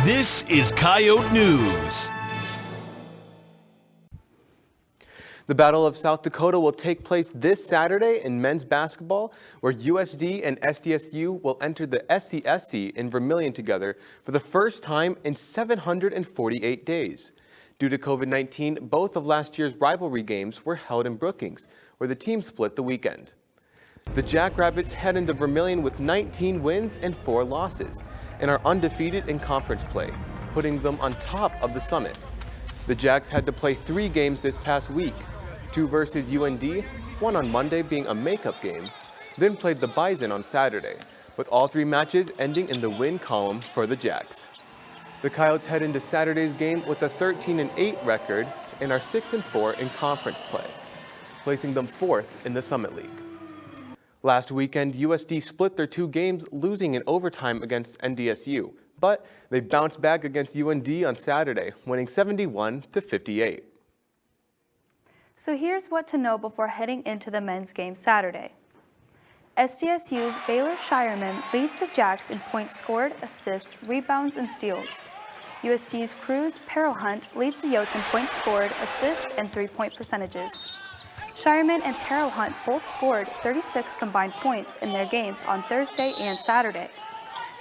This is Coyote News. The Battle of South Dakota will take place this Saturday in men's basketball, where USD and SDSU will enter the SCSC in Vermilion together for the first time in 748 days. Due to COVID-19, both of last year's rivalry games were held in Brookings, where the team split the weekend. The Jackrabbits head into Vermilion with 19 wins and 4 losses, and are undefeated in conference play, putting them on top of the summit. The Jacks had to play 3 games this past week, 2 versus UND, 1 on Monday being a makeup game, then played the Bison on Saturday, with all 3 matches ending in the win column for the Jacks. The Coyotes head into Saturday's game with a 13-8 record and are 6-4 in conference play, placing them 4th in the Summit League. Last weekend, USD split their 2 games, losing in overtime against NDSU, but they bounced back against UND on Saturday, winning 71-58. So here's what to know before heading into the men's game Saturday. SDSU's Baylor Shireman leads the Jacks in points scored, assists, rebounds, and steals. USD's Cruz Perrohunt leads the Yotes in points scored, assists, and 3-point percentages. Shireman and Perrohunt both scored 36 combined points in their games on Thursday and Saturday.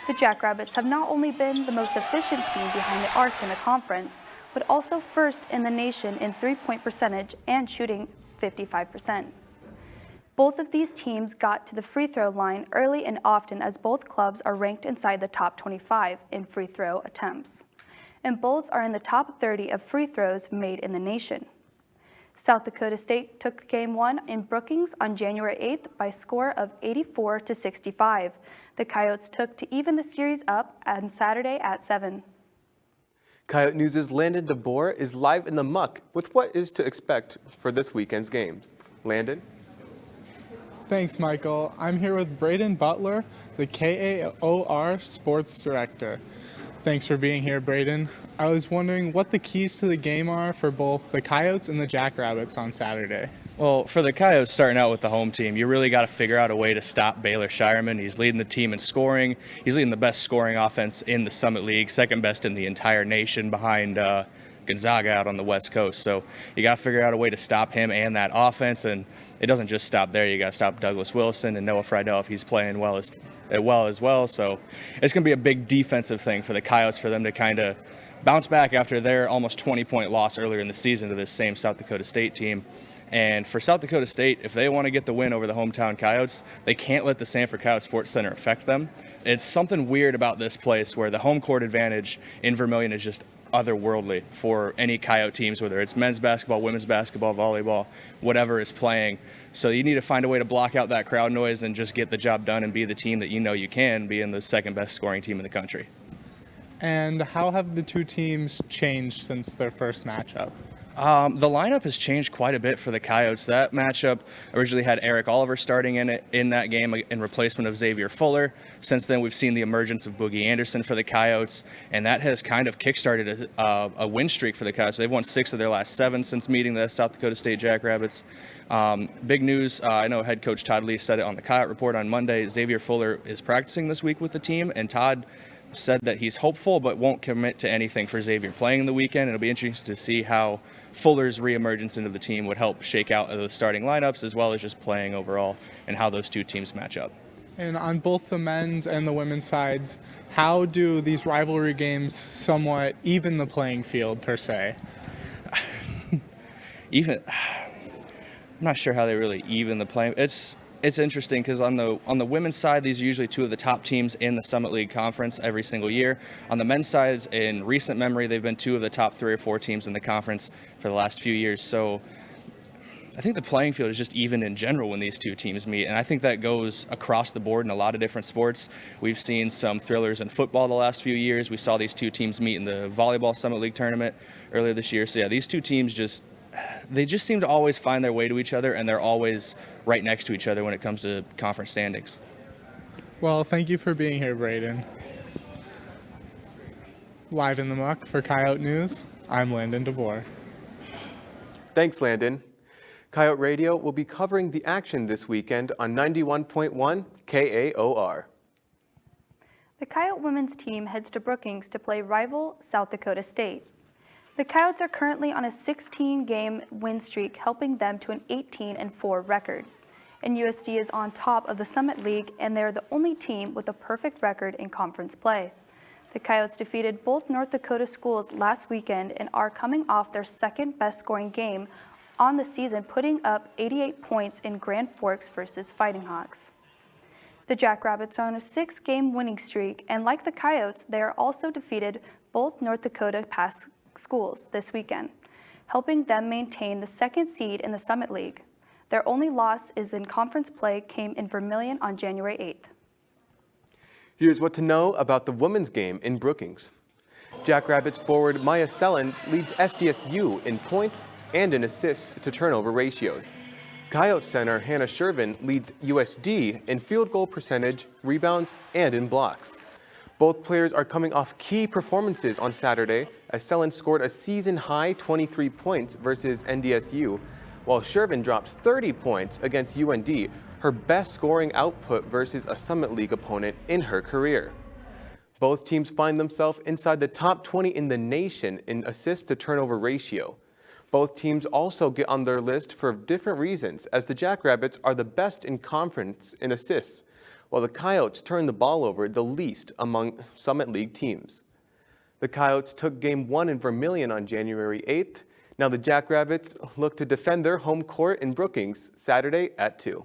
The Jackrabbits have not only been the most efficient team behind the arc in the conference, but also first in the nation in 3-point percentage and shooting 55%. Both of these teams got to the free throw line early and often, as both clubs are ranked inside the top 25 in free throw attempts, and both are in the top 30 of free throws made in the nation. South Dakota State took Game 1 in Brookings on January 8th by a score of 84-65. The Coyotes took to even the series up on Saturday at 7. Coyote News' Landon DeBoer is live in the muck with what is to expect for this weekend's games. Landon? Thanks, Michael. I'm here with Brayden Butler, the KAOR Sports Director. Thanks for being here, Brayden. I was wondering what the keys to the game are for both the Coyotes and the Jackrabbits on Saturday. Well, for the Coyotes, starting out with the home team, you really got to figure out a way to stop Baylor Shireman. He's leading the team in scoring. He's leading the best scoring offense in the Summit League, second best in the entire nation behind Gonzaga out on the West Coast. So you got to figure out a way to stop him and that offense, and it doesn't just stop there. You got to stop Douglas Wilson and Noah Friedel if he's playing well as well. So it's going to be a big defensive thing for the Coyotes, for them to kind of bounce back after their almost 20-point loss earlier in the season to this same South Dakota State team. And for South Dakota State, if they want to get the win over the hometown Coyotes, they can't let the Sanford Coyote Sports Center affect them. It's something weird about this place where the home court advantage in Vermilion is just otherworldly for any Coyote teams, whether it's men's basketball, women's basketball, volleyball, whatever is playing. So you need to find a way to block out that crowd noise and just get the job done and be the team that you know you can, being the second best scoring team in the country. And how have the two teams changed since their first matchup? The lineup has changed quite a bit for the Coyotes. That matchup originally had Eric Oliver starting in that game in replacement of Xavier Fuller. Since then, we've seen the emergence of Boogie Anderson for the Coyotes, and that has kind of kickstarted a win streak for the Coyotes. They've won 6 of their last 7 since meeting the South Dakota State Jackrabbits. Big news, I know head coach Todd Lee said it on the Coyote Report on Monday. Xavier Fuller is practicing this week with the team, and Todd said that he's hopeful but won't commit to anything for Xavier playing in the weekend. It'll be interesting to see how Fuller's reemergence into the team would help shake out the starting lineups, as well as just playing overall, and how those two teams match up. And on both the men's and the women's sides, how do these rivalry games somewhat even the playing field, per se? I'm not sure how they really even the playing. It's interesting because on the women's side, these are usually 2 of the top teams in the Summit League Conference every single year. On the men's side, in recent memory, they've been 2 of the top 3 or 4 teams in the conference for the last few years. So I think the playing field is just even in general when these two teams meet, and I think that goes across the board in a lot of different sports. We've seen some thrillers in football the last few years. We saw these 2 teams meet in the volleyball Summit League tournament earlier this year. So yeah, these 2 teams just seem to always find their way to each other, and they're always right next to each other when it comes to conference standings. Well, thank you for being here, Brayden. Live in the muck for Coyote News, I'm Landon DeBoer. Thanks, Landon. Coyote Radio will be covering the action this weekend on 91.1 KAOR. The Coyote women's team heads to Brookings to play rival South Dakota State. The Coyotes are currently on a 16-game win streak, helping them to an 18-4 record. And USD is on top of the Summit League, and they're the only team with a perfect record in conference play. The Coyotes defeated both North Dakota schools last weekend and are coming off their second best scoring game on the season, putting up 88 points in Grand Forks versus Fighting Hawks. The Jackrabbits are on a 6-game winning streak, and like the Coyotes, they are also defeated both North Dakota Pass schools this weekend, helping them maintain the second seed in the Summit League. Their only loss is in conference play came in Vermilion on January 8th. Here's what to know about the women's game in Brookings. Jackrabbits forward Maya Sellen leads SDSU in points and in assist to turnover ratios. Coyote center Hannah Shervin leads USD in field goal percentage, rebounds, and in blocks. Both players are coming off key performances on Saturday, as Sellen scored a season-high 23 points versus NDSU, while Shervin dropped 30 points against UND, her best scoring output versus a Summit League opponent in her career. Both teams find themselves inside the top 20 in the nation in assist-to-turnover ratio. Both teams also get on their list for different reasons, as the Jackrabbits are the best in conference in assists, while the Coyotes turn the ball over the least among Summit League teams. The Coyotes took Game 1 in Vermilion on January 8th. Now the Jackrabbits look to defend their home court in Brookings Saturday at 2.